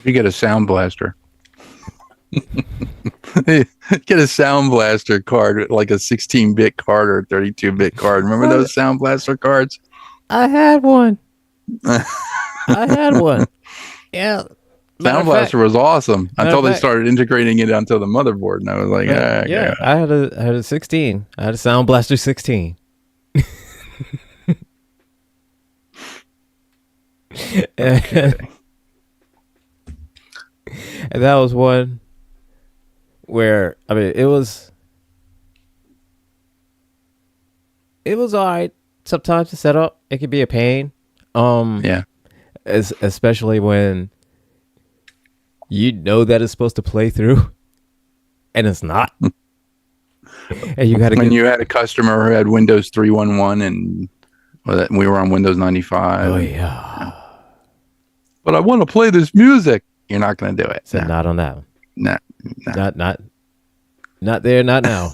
You get a Sound Blaster. Get a Sound Blaster card, like a 16-bit card or a 32-bit card. Remember those Sound Blaster cards? I had one. I had one. Yeah. Matter Sound of fact, Blaster was awesome matter of until they fact, started integrating it onto the motherboard, and I was like, yeah, okay. I had a 16. I had a Sound Blaster 16. and, Okay. and that was one where I mean it was all right. Sometimes to set up, it can be a pain. Yeah. Especially when you know that it's supposed to play through, and it's not, and you got to When get. you had a customer who had Windows 3.11 and we were on Windows 95. Oh And, yeah, but I want to play this music. You're not going to do it. said No, not on that one. no, no. Not there, not now.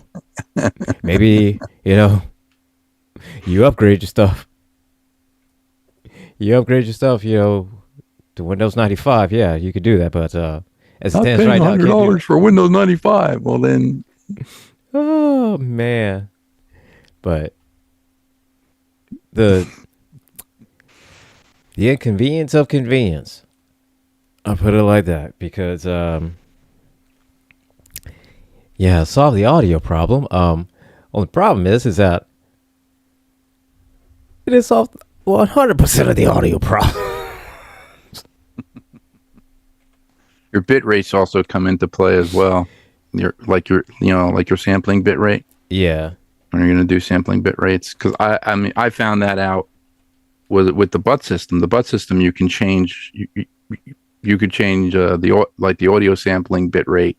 Maybe you upgrade your stuff. You upgrade your stuff, to Windows 95. Yeah, you could do that, but as it Not stands paying right now, I can't do $100 that. for Windows 95. Well, then, Oh man, but the the inconvenience of convenience. I'll put it like that because yeah, solve the audio problem. Well, the problem is that it is solved 100% of the audio problem. your bit rates also come into play as well. Your sampling bit rate. Yeah. When you're going to do sampling bit rates, because I found that out with the butt system. The butt system you can change. You could change the audio sampling bit rate,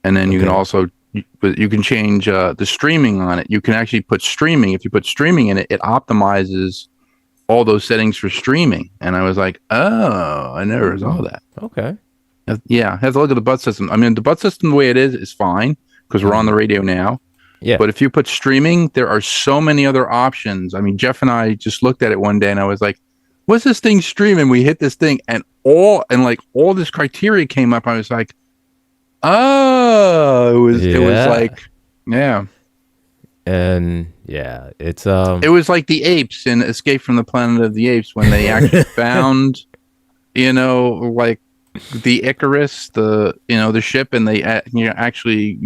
and then you can also you can change the streaming on it. You can actually put streaming. If you put streaming in it, it optimizes all those settings for streaming. And I was like, oh, I never saw that. Okay. Yeah, have to look at the butt system. I mean, the butt system the way it is fine because we're on the radio now. Yeah. But if you put streaming, there are so many other options. I mean, Jeff and I just looked at it one day, and I was like, "What's this thing streaming?" We hit this thing, and all this criteria came up. I was like, "Oh, it was like, yeah." And yeah, it's It was like the apes in Escape from the Planet of the Apes when they actually found, like the Icarus, the ship, and they actually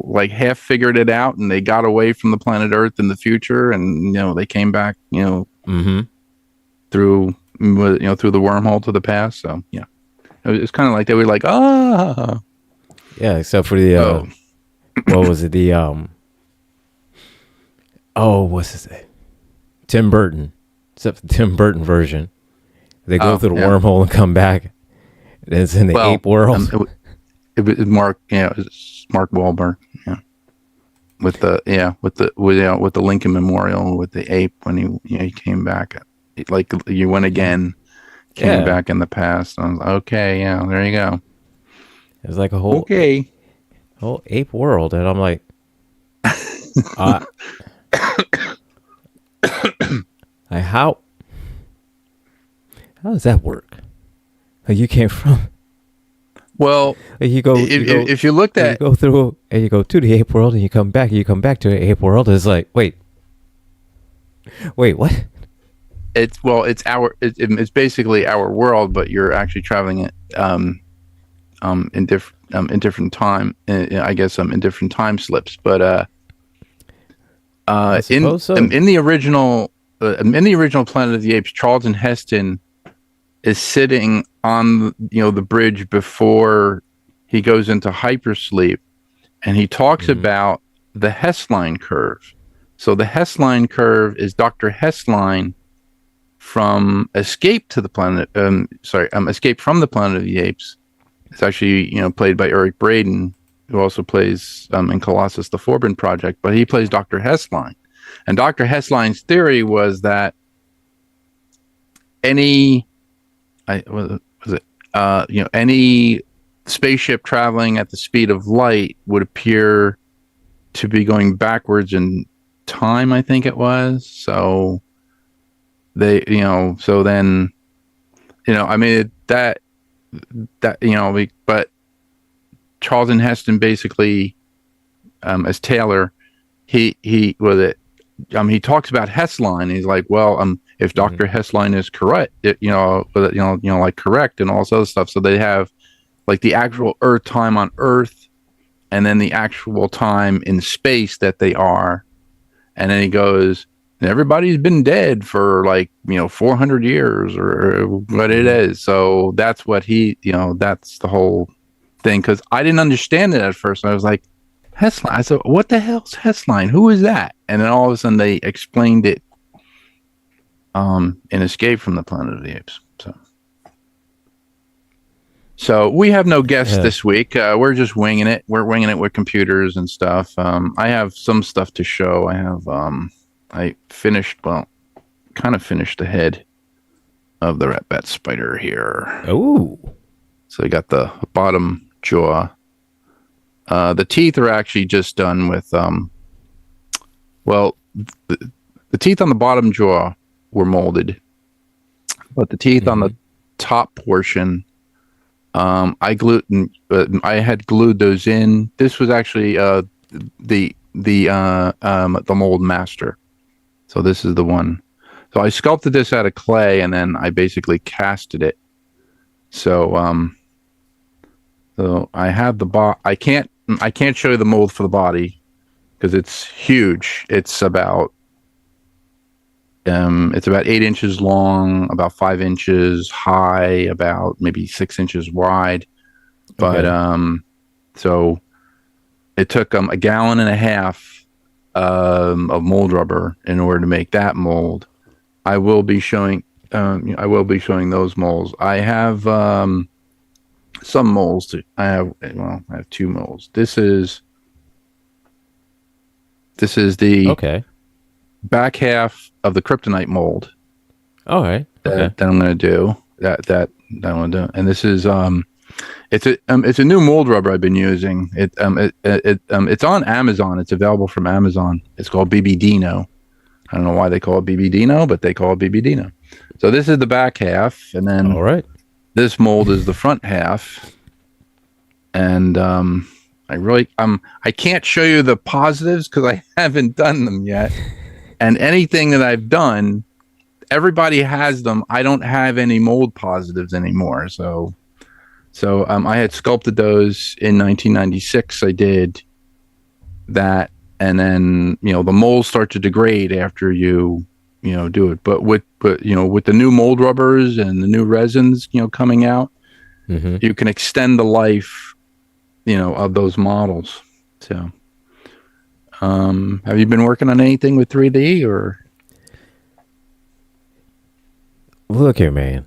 like half figured it out, and they got away from the planet Earth in the future, and they came back through through the wormhole to the past. So yeah, it's kind of like they were like yeah, except for the what was it, the what's his name, Tim Burton, except the Tim Burton version, they go through the wormhole and come back. It's in the ape world. It was Mark, it's Mark Wahlberg, with the Lincoln Memorial with the ape when he came back, like you went again, came back in the past. I was like, okay, yeah, there you go. It's like a whole ape world, and I'm like, how does that work? Like you came from. Well, if you looked at, you go through and you go to the ape world and you come back to the ape world. It's like, wait, what? It's basically our world, but you're actually traveling it in different time. I guess in different time slips, but in the original Planet of the Apes, Charlton Heston is sitting on the bridge before he goes into hypersleep, and he talks about the Hessline curve. So the Hessline curve is Dr. Hessline from Escape from the Planet of the Apes. It's actually played by Eric Braeden, who also plays in Colossus: The Forbidden Project, but he plays Dr. Hessline. And Dr. Hessline's theory was that any spaceship traveling at the speed of light would appear to be going backwards in time, I think it was. So they, I mean, that that but Charlton Heston basically, as Taylor, he with it. He talks about Hessline. He's like, well, if Dr. Hessline is correct, like correct and all this other stuff. So they have like the actual Earth time on Earth, and then the actual time in space that they are. And then he goes, everybody's been dead for 400 years or what it is. So that's what that's the whole thing. Because I didn't understand it at first. I was like, Hessline. I said, what the hell's Hessline? Who is that? And then all of a sudden they explained it in Escape from the Planet of the Apes. So we have no guests this week. We're just winging it. We're winging it with computers and stuff. I have some stuff to show. I finished the head of the rat bat spider here. Oh. So I got the bottom jaw. The teeth are actually just done with, the teeth on the bottom jaw were molded, but the teeth on the top portion, I had glued those in. This was actually the mold master. So this is the one. So I sculpted this out of clay, and then I basically casted it. So so I have I can't show you the mold for the body because it's huge. It's about 8 inches long, about 5 inches high, about maybe 6 inches wide. But so it took a gallon and a half of mold rubber in order to make that mold. I will be showing those molds. I have some molds. I have two molds. This is the back half of the kryptonite mold. All right. That I'm going to do. That I'm going to do. And this is it's a new mold rubber I've been using. It's on Amazon. It's available from Amazon. It's called BB Dino. I don't know why they call it BB Dino, but they call it BB Dino. So this is the back half, and then all right, this mold is the front half. And I can't show you the positives because I haven't done them yet. And anything that I've done, everybody has them. I don't have any mold positives anymore. So I had sculpted those in 1996. I did that, and then the molds start to degrade after you do it. But with the new mold rubbers and the new resins coming out, you can extend the life of those models. So have you been working on anything with 3D or? Look here, man.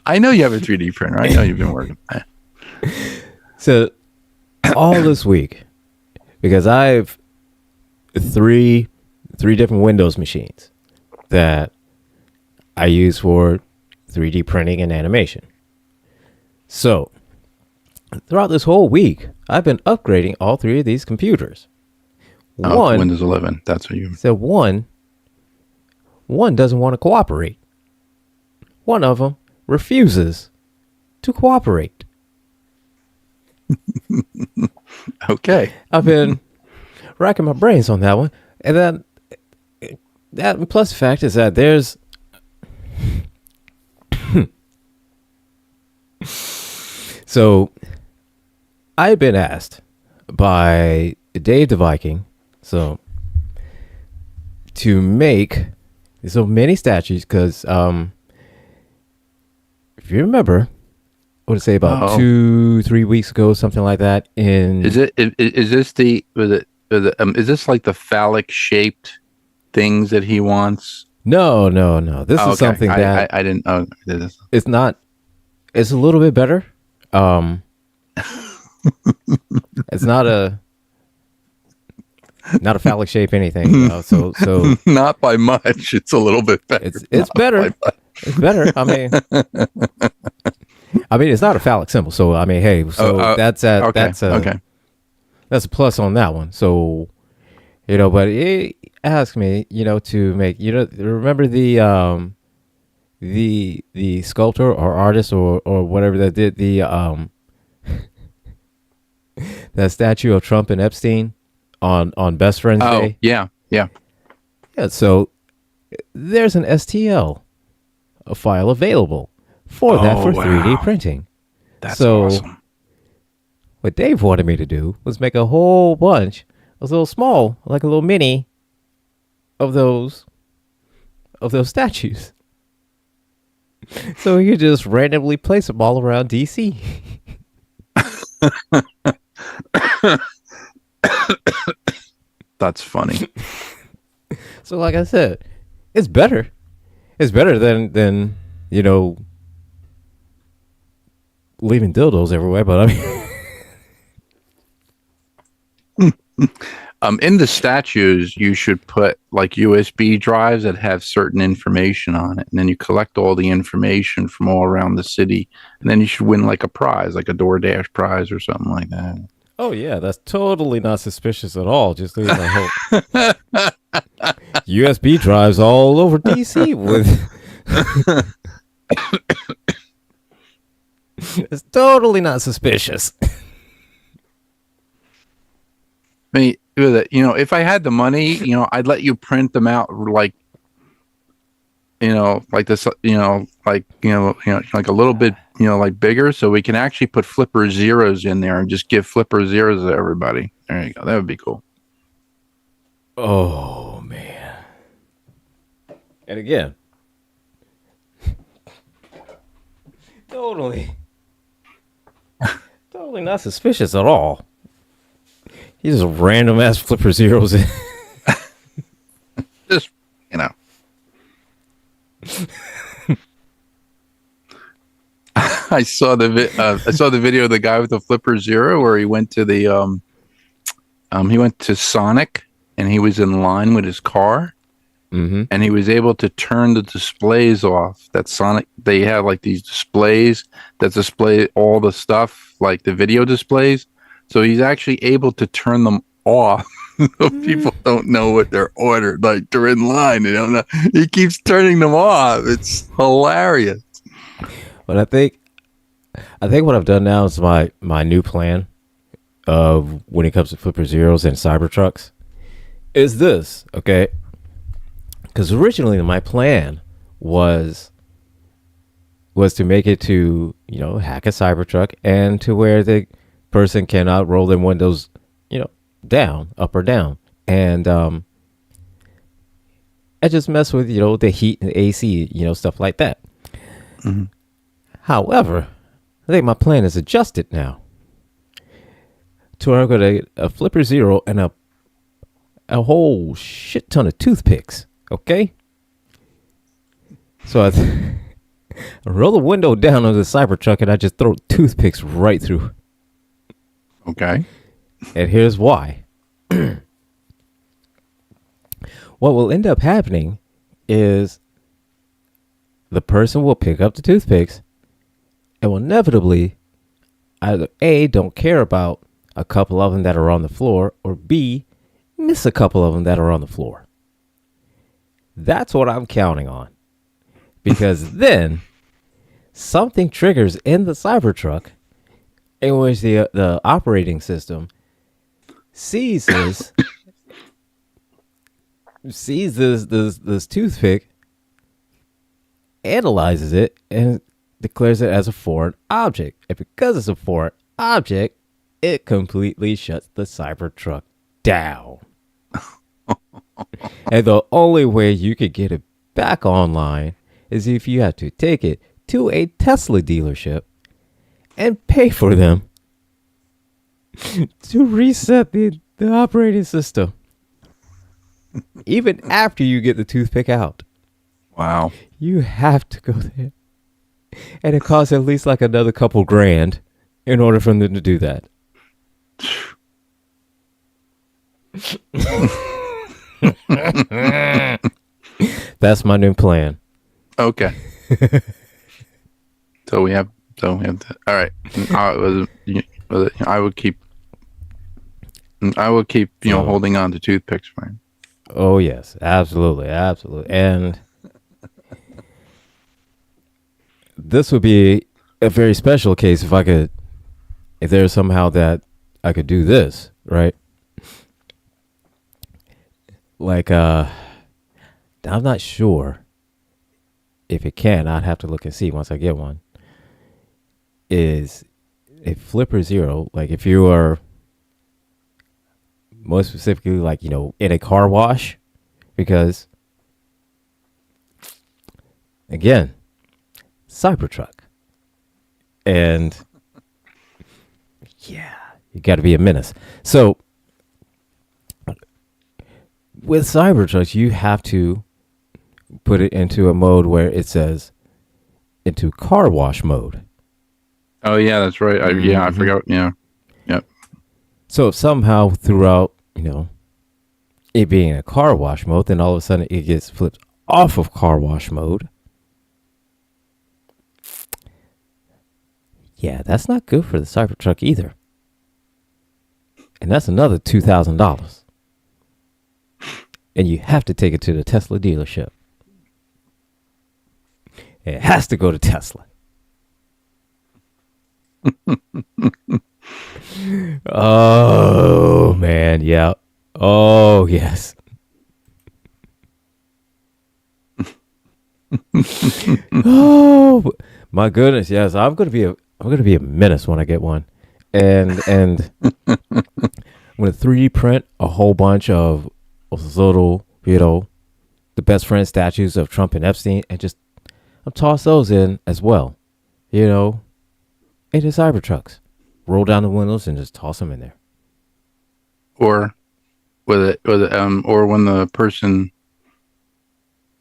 I know you have a 3D printer. I know you've been working. So all this week, because I have three different Windows machines that I use for 3D printing and animation. So throughout this whole week, I've been upgrading all three of these computers. Windows 11. That's what you. So one doesn't want to cooperate. One of them refuses to cooperate. Okay. I've been racking my brains on that one. And then that plus the fact is that there's so I've been asked by Dave the Viking to make so many statues because if you remember, what did I say about 2-3 weeks ago, something like that? Is this like the phallic shaped things that he wants? No. This is something that I didn't. It's not. It's a little bit better. It's not a phallic shape anything. So not by much. It's a little bit better. It's better. It's better. I mean, it's not a phallic symbol. So I mean, hey, that's a plus on that one. So but it asked me, to make, remember the the sculptor or artist or whatever that did the that statue of Trump and Epstein on Best Friends Oh, Day. yeah, yeah. Yeah, so there's an STL, a file available for that Oh, for 3D wow. printing. That's So awesome. what Dave wanted me to do was make a whole bunch, a little small, like a little mini of those statues. So we could just randomly place them all around DC. That's funny. So like I said, it's better. It's better than leaving dildos everywhere. But I mean, In the statues, you should put like USB drives that have certain information on it, and then you collect all the information from all around the city, and then you should win like a prize, like a DoorDash prize or something like that. oh yeah, that's totally not suspicious at all. Just leave my whole USB drives all over DC with. It's totally not suspicious. I mean, if I had the money, I'd let you print them out like, like this, like a little bit, like bigger, so we can actually put flipper zeros in there and just give flipper zeros to everybody. There you go. That would be cool. Oh man. And again, totally not suspicious at all. He's just random ass flipper zeros. Just, I saw the video of the guy with the flipper zero where he went to he went to Sonic and he was in line with his car. Mm-hmm. And he was able to turn the displays off. That Sonic, they have like these displays that display all the stuff, like the video displays. So he's actually able to turn them off. So people don't know what they're ordered. Like they're in line, they don't know. He keeps turning them off. It's hilarious. But I think what I've done now is my new plan of when it comes to flipper zeros and Cybertrucks is this, okay? Because originally my plan was to make it to, hack a Cybertruck and to where the person cannot roll their windows, down, up or down. And I just mess with, the heat and AC, stuff like that. Mm-hmm. However, I think my plan is adjusted now to where I'm going to a flipper zero and a whole shit ton of toothpicks. Okay, so I roll the window down on the Cybertruck and I just throw toothpicks right through. Okay. And here's why. What will end up happening is the person will pick up the toothpicks and will inevitably either A, don't care about a couple of them that are on the floor, or B, miss a couple of them that are on the floor. That's what I'm counting on. Because then something triggers in the Cybertruck in which the operating system sees this toothpick, analyzes it, and declares it as a foreign object. And because it's a foreign object, it completely shuts the Cybertruck down. And the only way you could get it back online is if you have to take it to a Tesla dealership and pay for them to reset the operating system. Even after you get the toothpick out. Wow. You have to go there. And it costs at least like another couple grand in order for them to do that. That's my new plan. Okay. So we have that. All right. I would keep holding on to toothpicks, man. Oh yes, absolutely. And this would be a very special case if there's somehow that I could do this, right? Like, I'm not sure if it can. I'd have to look and see once I get one. Is a Flipper Zero, like if you are more specifically, like, in a car wash, because again, Cybertruck. And yeah, you got to be a menace. So with Cybertrucks, you have to put it into a mode where it says into car wash mode. Oh yeah, that's right. I forgot. Yeah. Yep. So if somehow throughout, it being in a car wash mode, then all of a sudden it gets flipped off of car wash mode. Yeah, that's not good for the Cybertruck either. And that's another $2,000. And you have to take it to the Tesla dealership. It has to go to Tesla. Oh, man. Yeah. Oh, yes. Oh, my goodness. Yes, I'm going to be a menace when I get one. And I'm going to 3D print a whole bunch of little, the best friend statues of Trump and Epstein, and just I'll toss those in as well, into Cybertrucks. Roll down the windows and just toss them in there. Or or when the person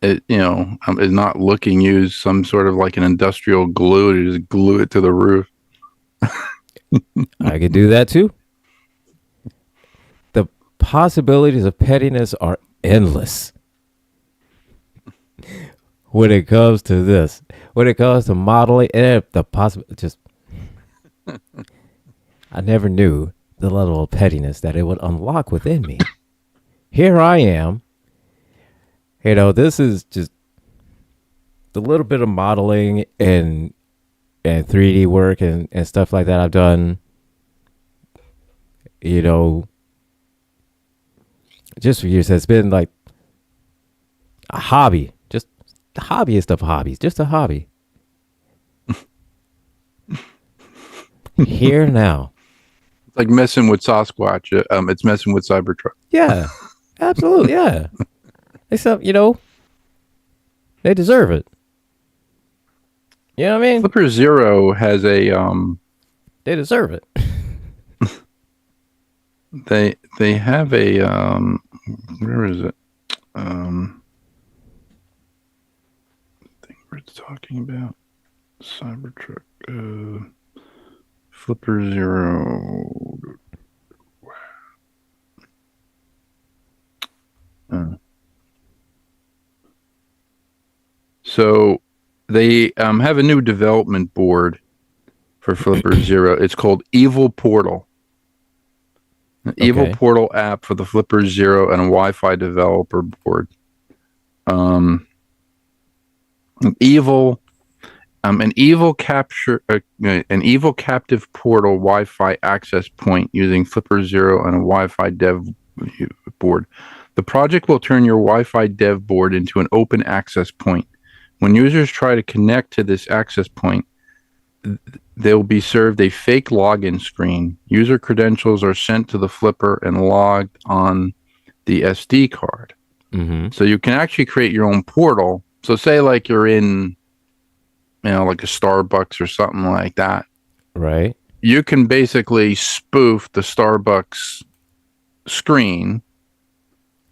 is not looking, use some sort of like an industrial glue to just glue it to the roof. I could do that too. The possibilities of pettiness are endless when it comes to this. When it comes to modeling, I never knew the level of pettiness that it would unlock within me. Here I am. This is just the little bit of modeling and 3D work and stuff like that I've done, just for years. It's been like a hobby, just the hobbyist of hobbies, just a hobby. Here now. It's like messing with Sasquatch. It's messing with Cybertruck. Yeah, absolutely. Yeah. Except, they deserve it. You know what I mean? Flipper Zero has a They deserve it. they have a where is it? Thing we're talking about Cybertruck Flipper Zero. So they have a new development board for Flipper Zero. It's called Evil Portal. An Evil Portal app for the Flipper Zero and a Wi-Fi developer board. An evil captive portal Wi-Fi access point using Flipper Zero and a Wi-Fi dev board. The project will turn your Wi-Fi dev board into an open access point. When users try to connect to this access point, they'll be served a fake login screen. User credentials are sent to the Flipper and logged on the SD card. Mm-hmm. So you can actually create your own portal. So say like you're in, like a Starbucks or something like that. Right. You can basically spoof the Starbucks screen.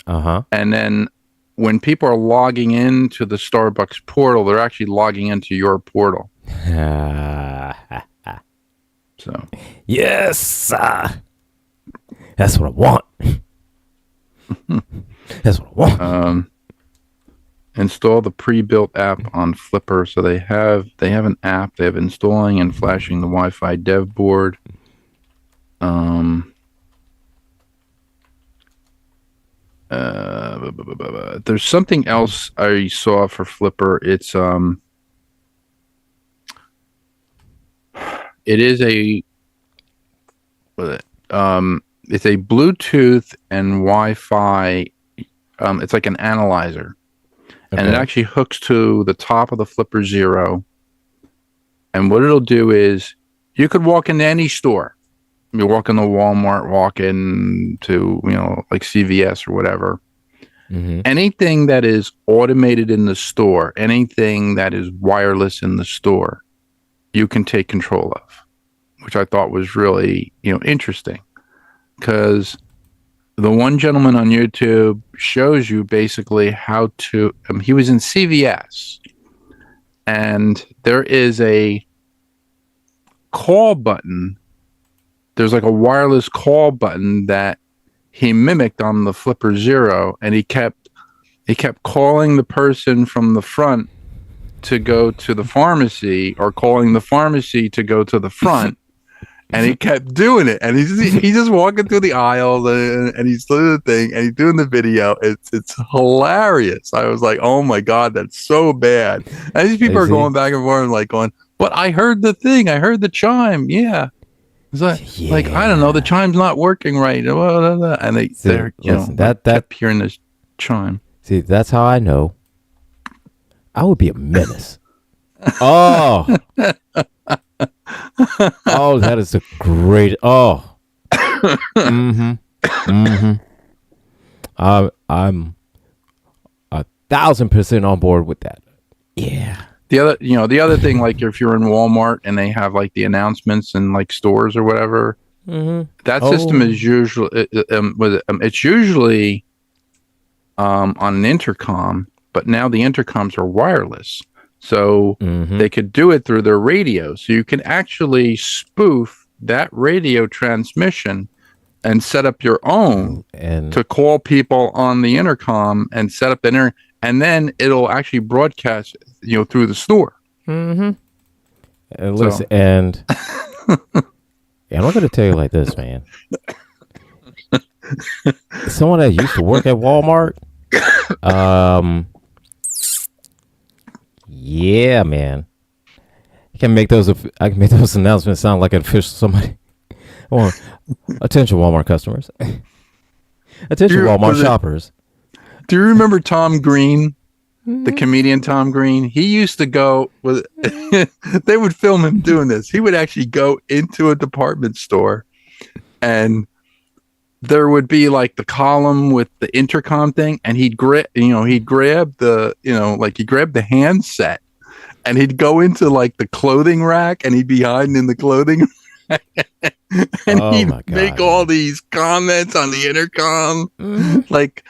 Uh-huh. And then when people are logging into the Starbucks portal, they're actually logging into your portal. So yes, that's what I want. That's what I want. Install the pre-built app on Flipper. So they have an app. They have installing and flashing the Wi-Fi dev board. There's something else I saw for Flipper. It's it is a what is it? It's a Bluetooth and Wi-Fi. It's like an analyzer, and it Okay. actually hooks to the top of the Flipper Zero. And what it'll do is, you could walk into any store. You walk into Walmart, walk into like CVS or whatever. Mm-hmm. Anything that is automated in the store, anything that is wireless in the store, you can take control of, which I thought was really interesting, because the one gentleman on YouTube shows you basically how to. He was in CVS, and there is a call button. There's like a wireless call button that he mimicked on the Flipper Zero, and he kept calling the person from the front to go to the pharmacy, or calling the pharmacy to go to the front. And he kept doing it, and he's just walking through the aisle, and he's doing the thing, and he's doing the video. It's hilarious. I was like, oh my god, that's so bad. And these people are going back and forth, like going, but I heard the thing, I heard the chime. Yeah, it's like I don't know, the chime's not working right. And they're kept hearing this chime. See, that's how I know I would be a menace. Oh. Oh, that is a great. Oh, mm-hmm. I'm 1,000% on board with that. Yeah. The other thing, like if you're in Walmart and they have like the announcements in like stores or whatever, that system is usually it's usually on an intercom, but now the intercoms are wireless. So they could do it through their radio. So you can actually spoof that radio transmission and set up your own to call people on the intercom and set up and then it'll actually broadcast, through the store. Mm-hmm. And listen, and I'm going to tell you like this, man. Someone that used to work at Walmart, yeah, man. I can make those announcements sound like an official somebody. Well, attention, Walmart customers. Attention, Walmart shoppers. Do you remember Tom Green, the comedian Tom Green? He used to go with. They would film him doing this. He would actually go into a department store, and there would be like the column with the intercom thing, and he'd grab the handset, and he'd go into like the clothing rack, and he'd be hiding in the clothing rack, and he'd make all these comments on the intercom, like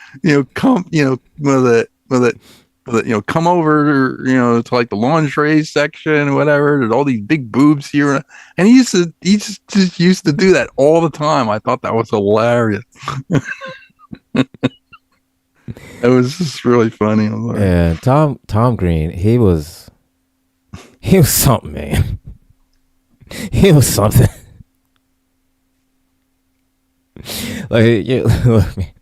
come over to like the lingerie section, whatever. There's all these big boobs here, and he just used to do that all the time. I thought that was hilarious. It was just really funny. Yeah, Tom Green, he was something, man. He was something. Like, look, man.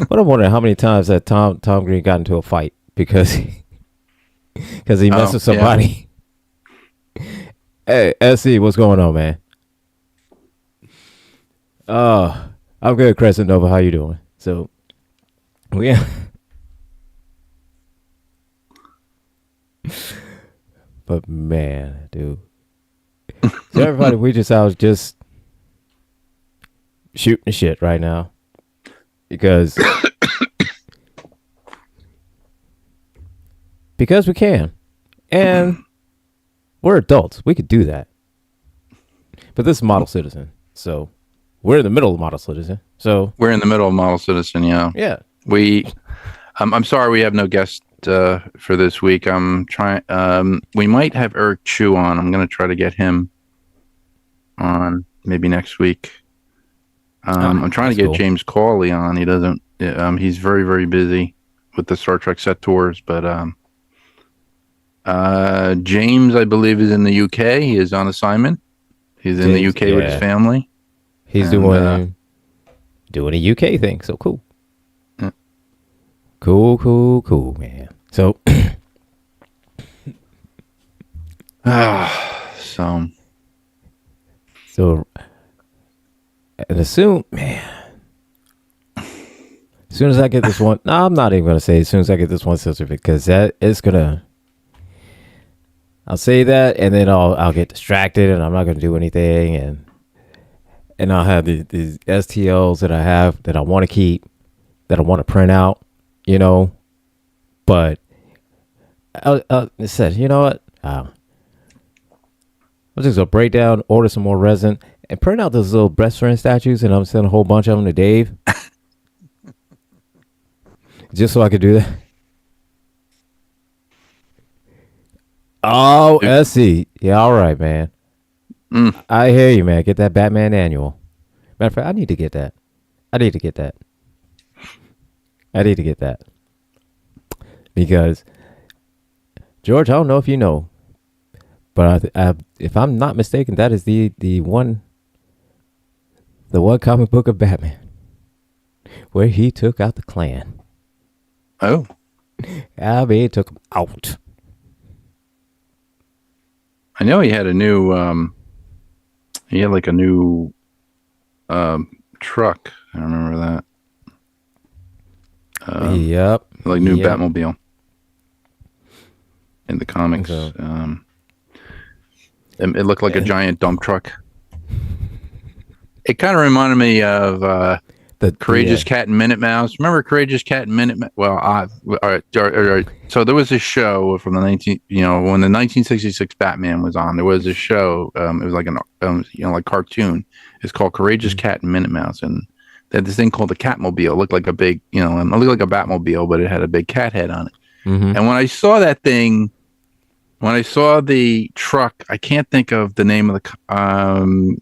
But I'm wondering how many times that Tom Green got into a fight because he messed with somebody. Yeah. Hey, SC, what's going on, man? I'm good, Crescent Nova. How you doing? So, yeah. But man, dude. So everybody, we just out just shooting shit right now. Because we can. And we're adults. We could do that. But this is Model Citizen. So we're in the middle of Model Citizen. So we're in the middle of Model Citizen, yeah. Yeah. I'm sorry we have no guest for this week. I'm trying we might have Eric Chu on. I'm gonna try to get him on maybe next week. I'm trying to get James Cawley on. He doesn't. He's very, very busy with the Star Trek set tours. But James, I believe, is in the UK. He is on assignment. He's in the UK with his family. He's doing a UK thing. So cool. Yeah. Cool, man. So. So So, and assume, man, as soon as I get this one, no, I'm not even gonna say as soon as I get this one sister because that is gonna. I'll say that, and then I'll get distracted, and I'm not gonna do anything, and I'll have these STLs that I have that I want to keep, that I want to print out, you know. But I said, you know what? I'm just gonna break down, order some more resin, and print out those little best friend statues, and I'm sending a whole bunch of them to Dave, just so I could do that. Oh, SC. Yeah, all right, man. I hear you, man. Get that Batman annual. Matter of fact, I need to get that. I need to get that. Because, George, I don't know if you know, but if I'm not mistaken, that is the one comic book of Batman where he took out the Klan. oh, I mean, he took them out. I know he had a new he had like a new truck. I remember that. Yep. Like new Yep. Batmobile in the comics. So- It looked like a giant dump truck. It kind of reminded me of The Courageous Cat and Minute Mouse. Remember Courageous Cat and Minute Mouse? Well, all right. So there was a show from when the 1966 Batman was on. There was a show. It was like like cartoon. It's called Courageous Cat and Minute Mouse, and they had this thing called the Catmobile. It looked like a big, it looked like a Batmobile, but it had a big cat head on it. Mhm. And when I saw that thing, when I saw the truck, I can't think of the name of the.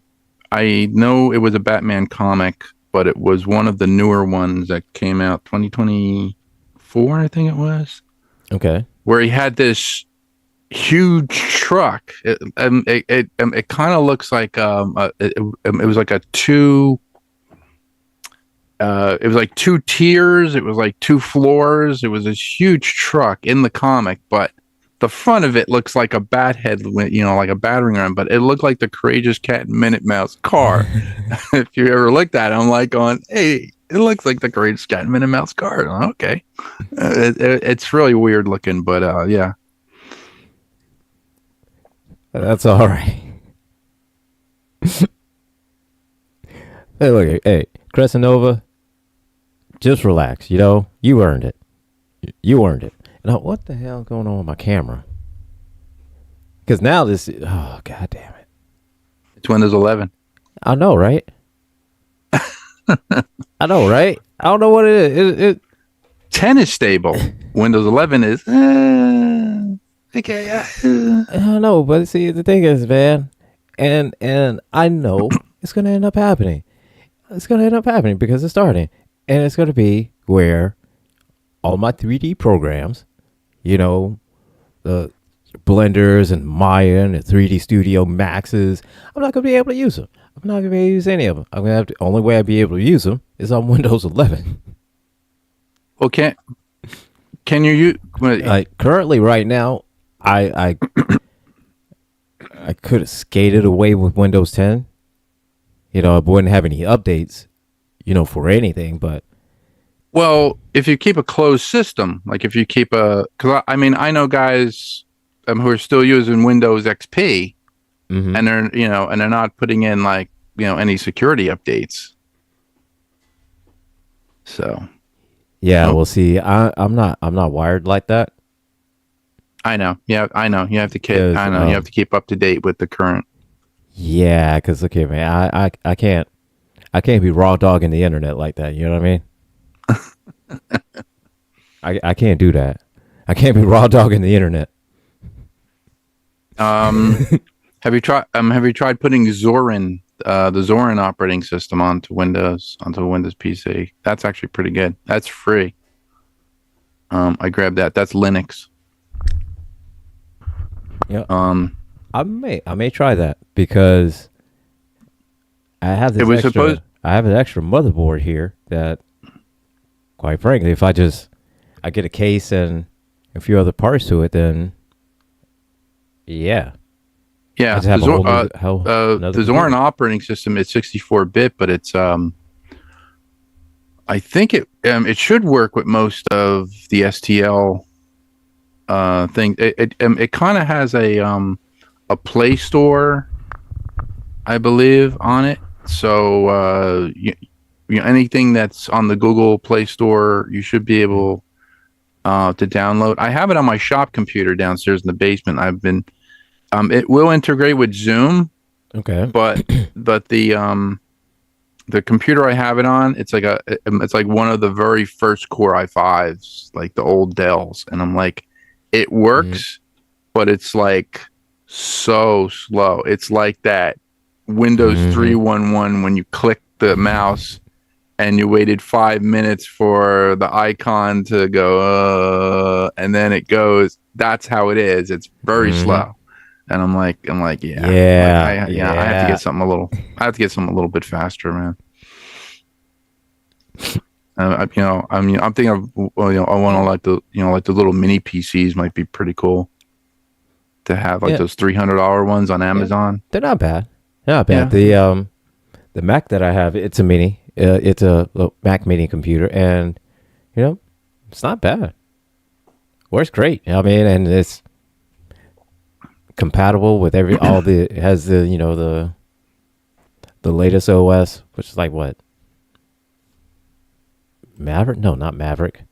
I know it was a Batman comic, but it was one of the newer ones that came out 2024, I think it was, Okay. where he had this huge truck. It kind of looks like it was like a two. It was like two tiers. It was like two floors. It was this huge truck in the comic, but the front of it looks like a bat head, like a battering ram, but it looked like the Courageous Cat and Minute Mouse car. If you ever looked at it, I'm like going, hey, it looks like the Courageous Cat and Minute Mouse car. Okay. It's really weird looking, but yeah. That's all right. Hey, look, hey, Crescenova, just relax. You earned it. You earned it. Now, what the hell is going on with my camera? Because now oh, God damn it. It's Windows 11. I know, right? I know, right? I don't know what it is. It 10 is stable. Windows 11 is, okay. I don't know, but see, the thing is, man, and I know it's going to end up happening. It's going to end up happening because it's starting. And it's going to be where all my 3D programs, the Blenders and Maya and the 3D Studio Maxes, I'm not going to be able to use them. I'm not going to be able to use any of them. I'm going to have to, only way I'd be able to use them is on Windows 11. Well, can you use? Like currently, right now, I could have skated away with Windows 10. I wouldn't have any updates, for anything. But Well, if you keep a closed system, like if you keep because I know guys who are still using Windows XP, mhm. and they're not putting in like any security updates. So Yeah, Oh. well, see, I'm not wired like that. I know, yeah, I know. You have to keep. Yes, I know you have to keep up to date with the current. Yeah, because look here, man, I can't be raw dogging the internet like that. You know what I mean? I can't do that. I can't be raw dogging the internet. Have you tried putting Zorin, the Zorin operating system onto a Windows PC? That's actually pretty good. That's free. I grabbed that. That's Linux. Yeah, Um, I may try that because I have this It was extra. supposed- I have an extra motherboard here that, quite frankly, if I get a case and a few other parts to it, then yeah, I Yeah, just have a whole new whole another the Zorin computer. operating system is 64-bit, but it's I think it should work with most of the STL thing. It kind of has a Play Store, I believe, on it. So anything that's on the Google Play Store, you should be able to download. I have it on my shop computer downstairs in the basement. It will integrate with Zoom, Okay. but the computer I have it on, it's like one of the very first Core i5s, like the old Dells, and I'm like, it works, but it's like so slow. It's like that Windows 311 when you click the mouse and you waited 5 minutes for the icon to go, and then it goes. That's how it is. It's very slow. And I'm like, yeah, I have to get something I have to get something a little bit faster, man. I'm thinking of, well, I want to like the little mini PCs might be pretty cool to have, like those $300 ones on Amazon. They're not bad. They're not bad. Yeah. The Mac that I have, it's a mini. It's a little Mac mini computer, and it's not bad. Works great. I mean, and it's compatible with it has the latest OS, which is like what? Maverick? No, not Maverick.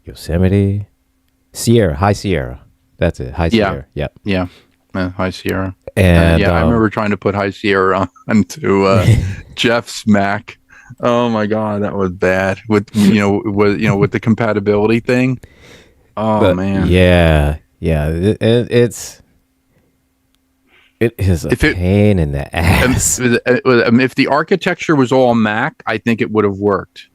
Yosemite, Sierra, High Sierra. That's it. High Sierra. Yep. Yeah. High Sierra. And I remember trying to put High Sierra onto Jeff's Mac. Oh my God, that was bad with with the compatibility thing. Oh man. Yeah. It is a pain in the ass. If the architecture was all Mac, I think it would have worked.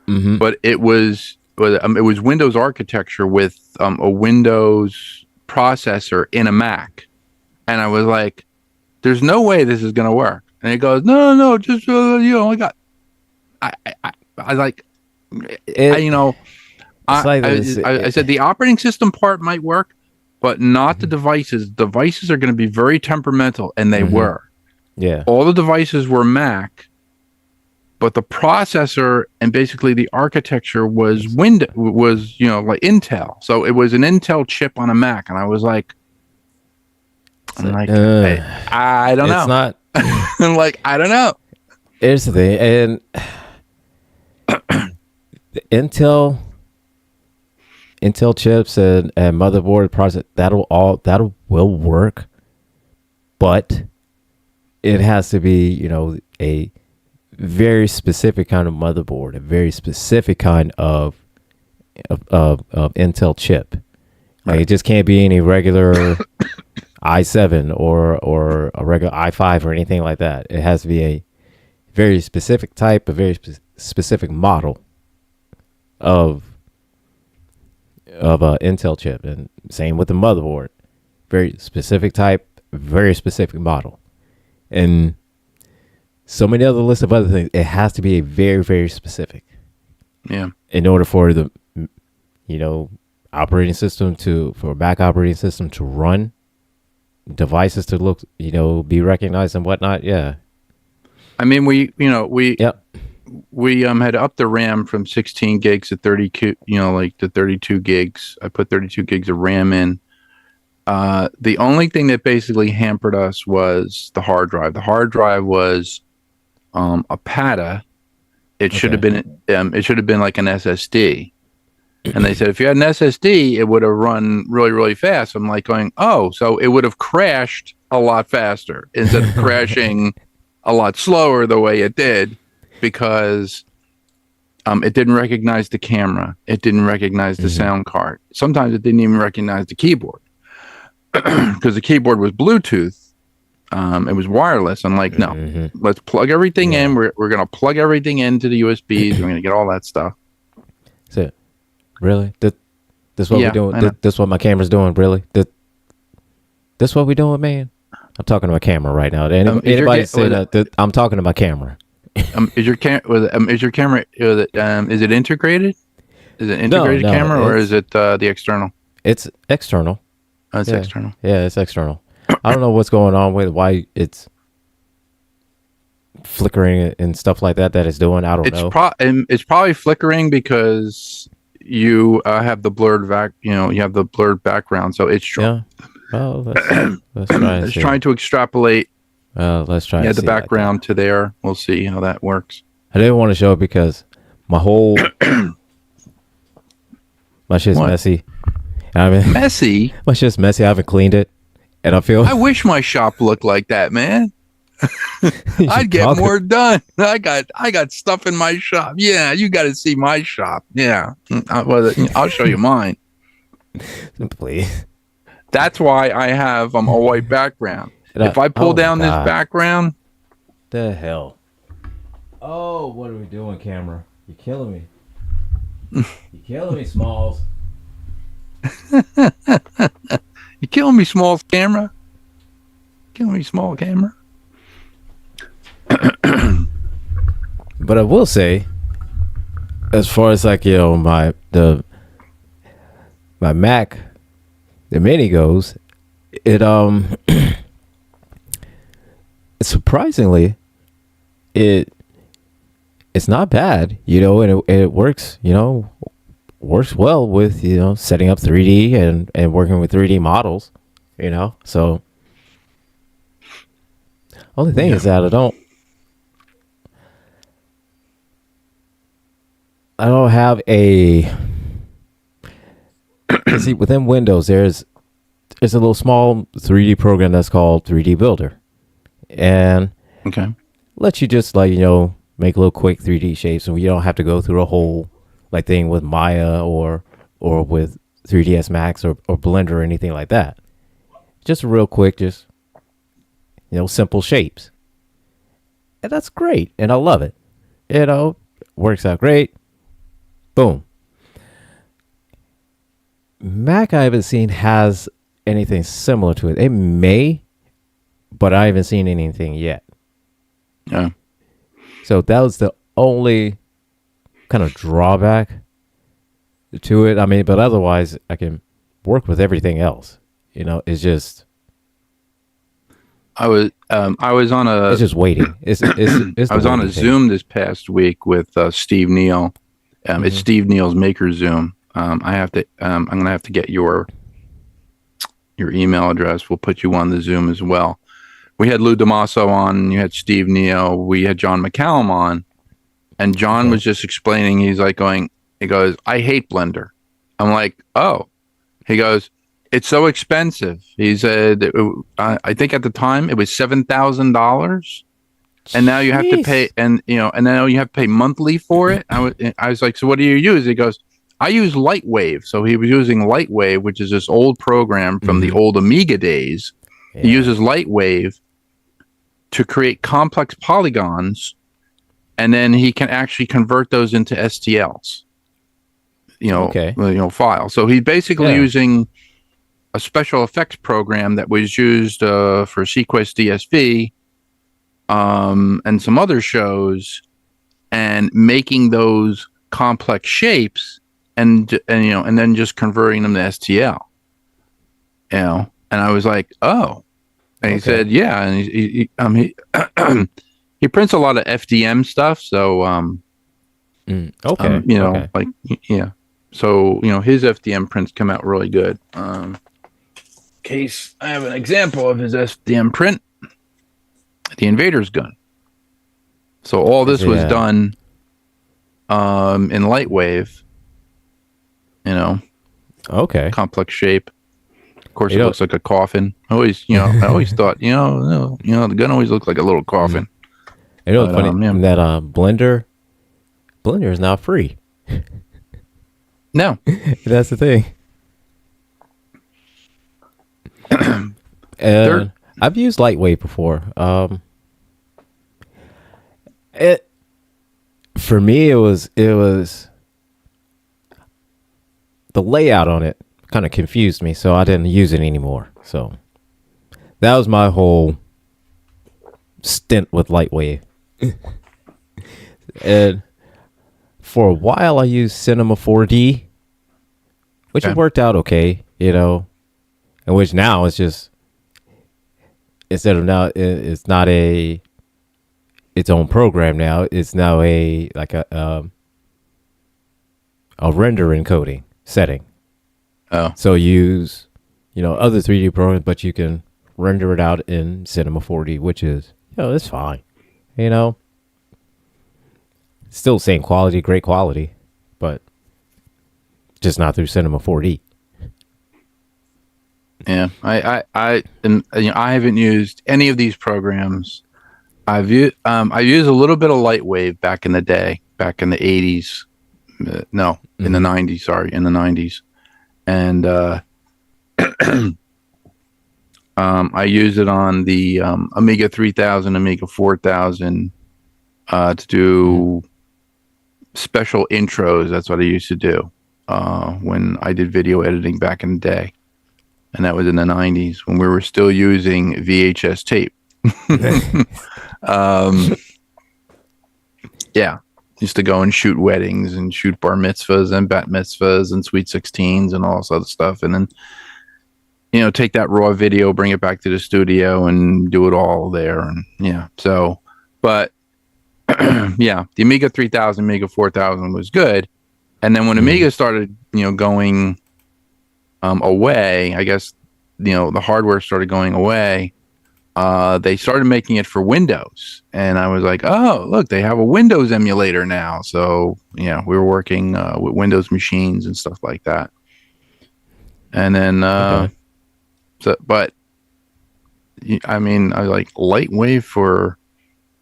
But it was Windows architecture with a Windows processor in a Mac, and I was like, "There's no way this is going to work." And it goes, "No, just I got." I like, I said the operating system part might work, but not the devices. Devices are going to be very temperamental, and they were. Yeah. All the devices were Mac, but the processor and basically the architecture was like Intel. So it was an Intel chip on a Mac, and I was like, I don't know. It's not. I'm like, I don't know. Here's the thing, and the Intel chips and motherboard process that will work, but it has to be a very specific kind of motherboard, a very specific kind of Intel chip. Like, it just can't be any regular i7 or a regular i5 or anything like that. It has to be a very specific type, a very specific model of Intel chip, and same with the motherboard. Very specific type, very specific model, and so many other lists of other things. It has to be a very, very specific. Yeah. In order for the operating system for a Mac operating system to run, devices to look be recognized and whatnot. Yeah. I mean, we Yep. we had upped the RAM from 16 gigs to 32, to 32 gigs. I put 32 gigs of RAM in. The only thing that basically hampered us was the hard drive. The hard drive was a PATA. It should have been like an SSD. And they said if you had an SSD, it would have run really, really fast. I'm like going, oh, so it would have crashed a lot faster instead of crashing a lot slower the way it did, because it didn't recognize the camera. It didn't recognize the sound card. Sometimes it didn't even recognize the keyboard because the keyboard was Bluetooth. It was wireless. I'm like, no, let's plug everything in. We're going to plug everything into the USBs. We're going to get all that stuff. That's it. Really? This what we're doing? This what my camera's doing? Really? This what we doing, man? I'm talking to my camera right now. Anybody say that? I'm talking to my camera. Is your camera? Is it integrated? Is it integrated camera or is it the external? It's external. That's Yeah. external. Yeah, it's external. I don't know what's going on with why it's flickering and stuff like that it's doing. I don't It's know. it's probably flickering because you have the blurred you have the blurred background, so it's Yeah. Well, let's try and it's see. trying to extrapolate Let's try and the see like that. background to there. We'll see how that works. I didn't want to show it because my whole my shit's What? messy. I mean, Messy. my shit's messy. I haven't cleaned it, and I feel I wish my shop looked like that, man. you I'd should get talk- more done. I got stuff in my shop. Yeah, you got to see my shop. Yeah, I'll show you mine. Please. That's why I have a white background. And If I pull oh my down this God. background, The hell. Oh, what are we doing, camera? You're killing me. You're killing me, Smalls. you killing me, small camera. Killing me, small camera. But I will say, as far as like my Mac, the Mini goes, it surprisingly, it's not bad, and it works, works well with setting up 3D and working with 3D models, So only thing is that I don't have a. See, within Windows, there's a little small 3D program that's called 3D Builder, and Okay. lets you just make little quick 3D shapes, and you don't have to go through a whole thing with Maya or with 3ds Max or Blender or anything like that. Just real quick, just simple shapes, and that's great, and I love it. Works out great. Boom. Mac, I haven't seen has anything similar to it. It may, but I haven't seen anything yet. Yeah. So that was the only kind of drawback to it. I mean, but otherwise, I can work with everything else. It's just I was on a it's just waiting. It's I was on a Zoom this past week with Steve Neal. It's Steve Neal's Maker Zoom. I'm gonna have to get your email address. We'll put you on the Zoom as well. We had Lou Damaso on. You had Steve Neal. We had John McCallum on, and John was just explaining. He goes, I hate Blender. I'm like, oh. He goes, it's so expensive. He said, I think at the time it was $7,000. And now you have to pay, and now you have to pay monthly for it. I was like, so what do you use? He goes, I use Lightwave. So he was using Lightwave, which is this old program from the old Amiga days. Yeah. He uses Lightwave to create complex polygons, and then he can actually convert those into STLs. Files. So he's basically using a special effects program that was used for Sequest DSV. And some other shows, and making those complex shapes, and then just converting them to STL. And I was like, oh, and he said, yeah, and he he prints a lot of FDM stuff, so so his FDM prints come out really good. Case I have an example of his FDM print. The Invader's gun. So all this was done in Lightwave. Complex shape. Of course, it looks like a coffin. I always thought, the gun always looked like a little coffin. It's funny that Blender is now free. No, that's the thing. And I've used Lightwave before. For me, it was the layout on it kind of confused me, so I didn't use it anymore. So that was my whole stint with Lightwave. And for a while, I used Cinema 4D, which worked out okay. in which now it's just instead of now it's not its own program now. It's now a render encoding setting. Oh, So use other 3D programs, but you can render it out in Cinema 4D, which is it's fine. Still same quality, great quality, but just not through Cinema 4D. yeah. I haven't used any of these programs. I used a little bit of Lightwave back in the day, back in the 80s. No, in the 90s. Sorry, in the 90s, and I use it on the Amiga 3000, Amiga 4000 to do special intros. That's what I used to do when I did video editing back in the day. And that was in the 90s when we were still using VHS tape. Yeah. Used to go and shoot weddings and shoot bar mitzvahs and bat mitzvahs and sweet 16s and all this other stuff. And then, take that raw video, bring it back to the studio and do it all there. And yeah. So, but yeah, the Amiga 3000, Amiga 4000 was good. And then when Amiga started, going away, I guess, the hardware started going away. They started making it for Windows, and I was like, "Oh, look, they have a Windows emulator now." So, we were working with Windows machines and stuff like that. And then, Okay. but I mean, I like Lightwave for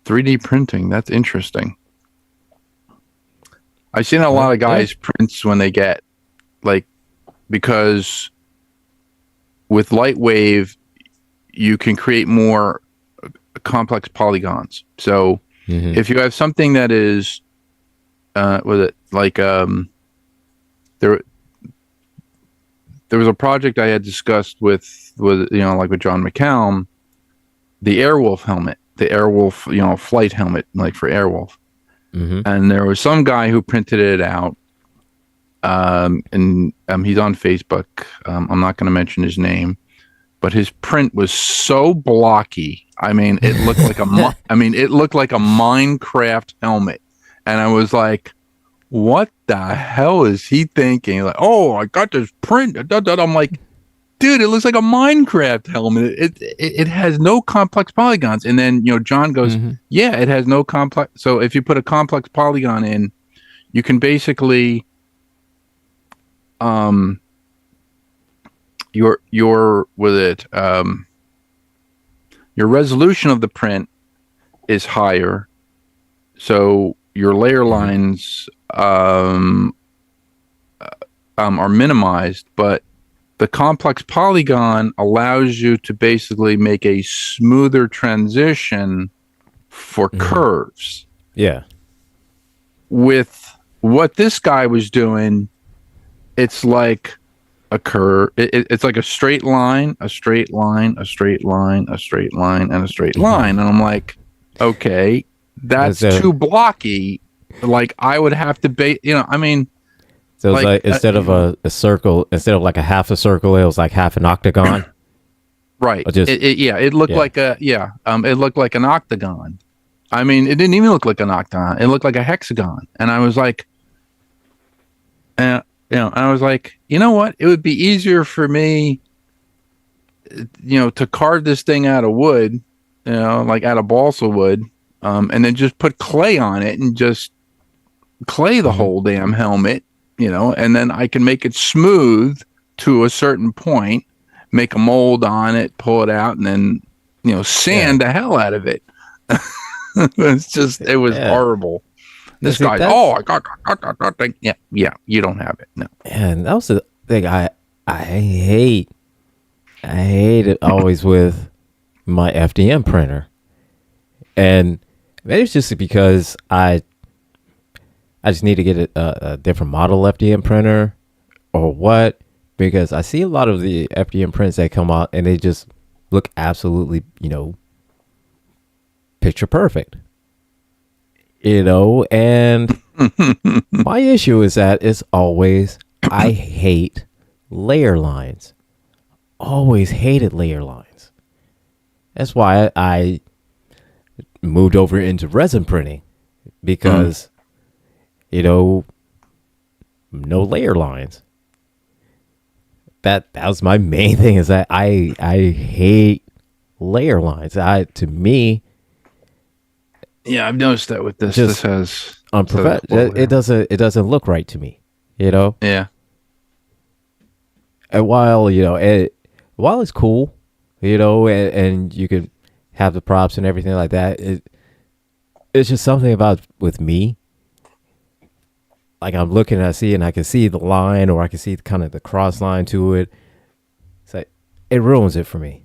3D printing. That's interesting. I've seen a lot of guys prints when they get because with Lightwave, you can create more complex polygons. So if you have something that is, with it there was a project I had discussed with with John McCallum, the Airwolf helmet, the Airwolf flight helmet for Airwolf, and there was some guy who printed it out. And he's on Facebook. I'm not going to mention his name, but his print was so blocky. I mean, it looked like it looked like a Minecraft helmet, and I was like, "What the hell is he thinking?" Like, "Oh, I got this print." I'm like, "Dude, it looks like a Minecraft helmet. It has no complex polygons." And then John goes, "Yeah, it has no complex. So if you put a complex polygon in, you can basically." Your resolution of the print is higher, so your layer lines are minimized, but the complex polygon allows you to basically make a smoother transition for curves. Yeah. With what this guy was doing, it's like a curve. It's like a straight line, a straight line, a straight line, a straight line, and a straight line. And I'm like, okay, that's too blocky. Like I would have to I mean. So it's like instead of a circle, instead of like a half a circle, it was like half an octagon. Right. Just, it looked like it looked like an octagon. I mean, it didn't even look like an octagon. It looked like a hexagon. And I was like, I was like, you know what? It would be easier for me, to carve this thing out of wood, like out of balsa wood, and then just put clay on it and just clay the whole damn helmet, and then I can make it smooth to a certain point, make a mold on it, pull it out, and then, sand the hell out of it. It was horrible. This guy, I got that thing. Yeah, you don't have it. No. And that was the thing I hate. I hate it always with my FDM printer. And maybe it's just because I just need to get a different model FDM printer or what, because I see a lot of the FDM prints that come out and they just look absolutely, picture perfect. And my issue is that it's always, I hate layer lines. always hated layer lines. That's why I moved over into resin printing because, no layer lines. That was my main thing is that I hate layer lines. To me, Yeah, I've noticed that with this. Just This has it doesn't look right to me. Yeah, And while it's cool, and you can have the props and everything like that, it's just something about with me. Like I'm looking and I can see the line, or I can see kind of the cross line to it. It's like it ruins it for me.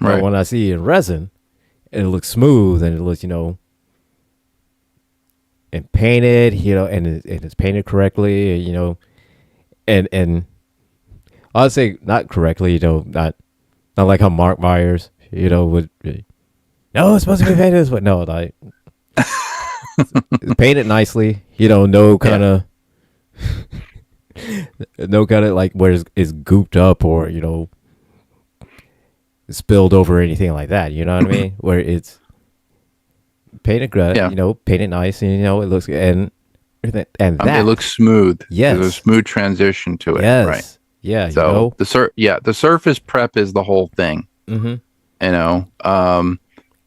right. But when I see it in resin, it looks smooth and it looks, and painted, and it's painted correctly, and I'd say not correctly, not like how Mark Myers, would. No, it's supposed to be painted this way. No, like paint it nicely. No kind of, no kind of like where it's gooped up or spilled over or anything like that. You know what I mean? Where it's painted good. Yeah. Paint it nice, and it looks and that It looks smooth. Yes. There's a smooth transition to it. yes, Right. yeah, So the surface prep is the whole thing. mm-hmm.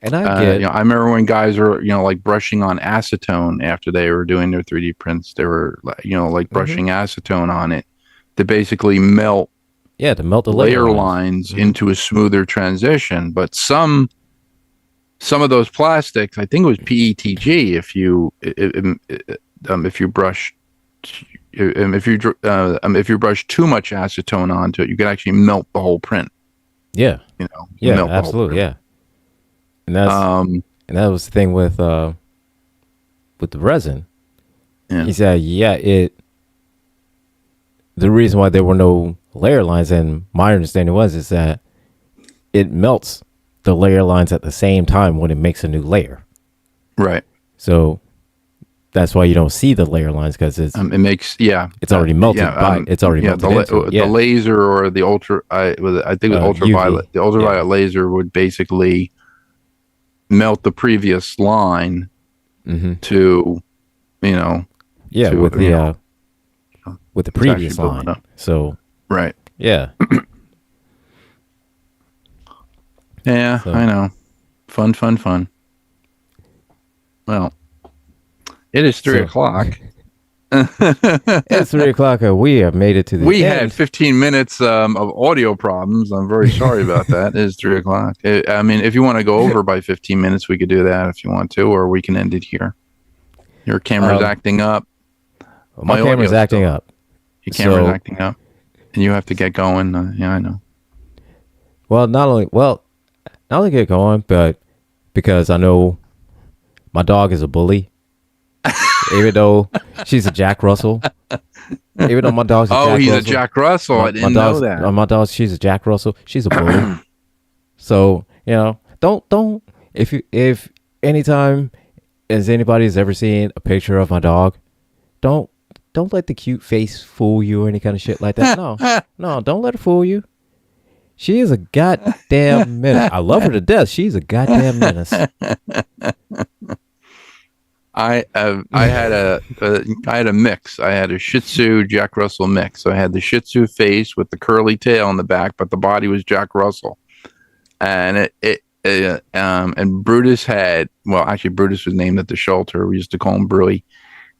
And I get I remember when guys were, like brushing on acetone after they were doing their 3D prints. They were, like brushing acetone on it to basically melt to melt the layer lines into a smoother transition. But some of those plastics, I think it was PETG. If you brush too much acetone onto it, you can actually melt the whole print. Yeah, Melt the whole absolutely, print. yeah. And that was the thing with the resin. Yeah. He said, the reason why there were no layer lines, and my understanding is that it melts the layer lines at the same time when it makes a new layer. Right. So that's why you don't see the layer lines, because it's It makes it's already melted it's already melted into it. The laser or the I think it was ultraviolet. UV. The ultraviolet laser would basically melt the previous line to, with the previous building line. up. So right. yeah, Yeah, So- I know. Fun. Well, it is 3:00. it's 3:00 and we have made it to the We end. had 15 minutes of audio problems. I'm very sorry about that. It is 3:00. I mean, if you want to go over by 15 minutes, we could do that if you want to, or we can end it here. Your camera's acting up. My camera's audio's acting still- up. Your camera's So- acting up, and you have to get going. Yeah, I know. Well, not only get going, but because I know my dog is a bully. Even though she's a Jack Russell. Even though my dog's a Jack Russell. He's a Jack Russell. I didn't know that. My dog, she's a Jack Russell. She's a bully. So, don't if anytime as anybody's ever seen a picture of my dog, don't let the cute face fool you or any kind of shit like that. No, don't let her fool you. She is a goddamn menace. I love her to death. She's a goddamn menace. I had a mix. I had a Shih Tzu Jack Russell mix. So I had the Shih Tzu face with the curly tail in the back, but the body was Jack Russell. And and Brutus had, well, actually Brutus was named at the shelter. We used to call him Brewy.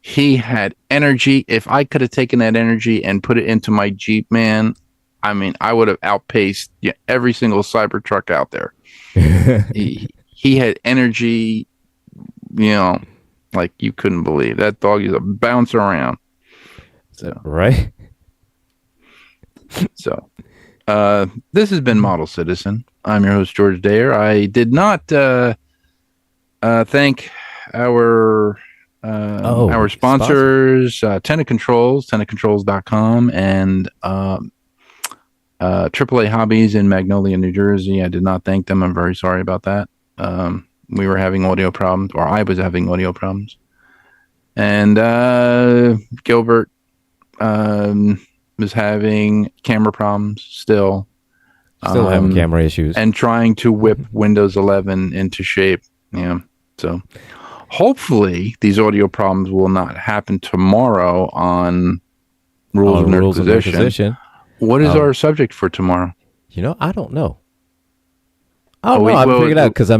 He had energy. If I could have taken that energy and put it into my Jeep, man, I mean, I would have outpaced every single Cybertruck out there. He had energy, like you couldn't believe. That dog is a bouncer around. So Right? So this has been Model Citizen. I'm your host, George Dayer. I did not thank our sponsors, Tenant Controls, tenantcontrols.com, and AAA Hobbies in Magnolia, New Jersey. I did not thank them. I'm very sorry about that. We were having audio problems, or I was having audio problems. And Gilbert was having camera problems still. Still having camera issues. and trying to whip Windows 11 into shape. Yeah. So hopefully these audio problems will not happen tomorrow on Rules of Nerd Position. What is our subject for tomorrow? I don't know. I haven't figured out because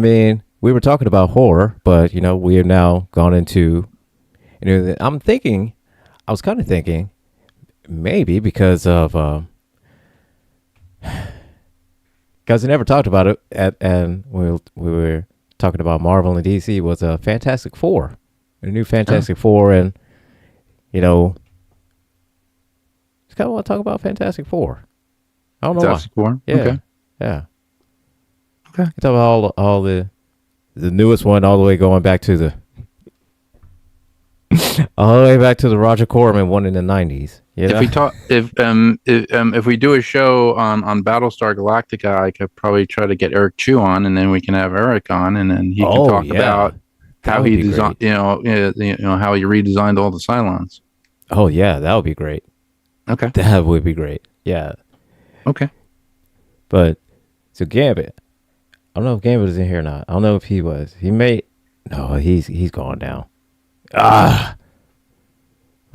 we were talking about horror, but we have now gone into. I was kind of thinking, maybe because of, because we never talked about it, and we were talking about Marvel and DC was a Fantastic Four, a new Fantastic Four, and just kind of want to talk about Fantastic Four. I don't know Fantastic why. Four. Yeah. Okay. Yeah. Okay. Talk about all the newest one, all the way going back to the Roger Corman one in the 90s. If we do a show on Battlestar Galactica, I could probably try to get Eric Chu on, and then we can have Eric on, and then he can talk about how he designed, how he redesigned all the Cylons. Oh yeah, that would be great. Okay, that would be great. Yeah. Okay. But so Gambit, I don't know if Gambit is in here or not. I don't know if he was. He may. No, he's gone now.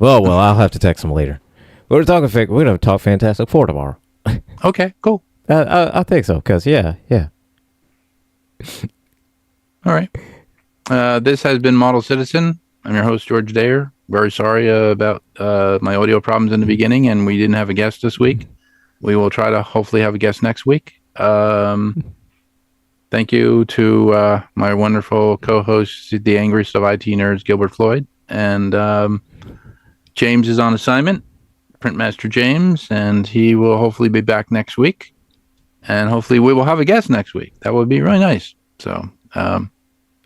Well, I'll have to text him later. We're gonna talk Fantastic Four tomorrow. Okay, cool. I think so, cause yeah. All right. This has been Model Citizen. I'm your host, George Dayer. Very sorry about my audio problems in the beginning, and we didn't have a guest this week. We will try to hopefully have a guest next week. Thank you to my wonderful co-host, the angriest of IT nerds, Gilbert Floyd. And James is on assignment, Printmaster James, and he will hopefully be back next week. And hopefully we will have a guest next week. That would be really nice. So,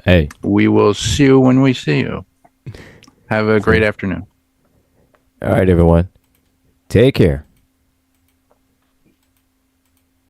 hey, we will see you when we see you. Have a great afternoon. All right, everyone. Take care.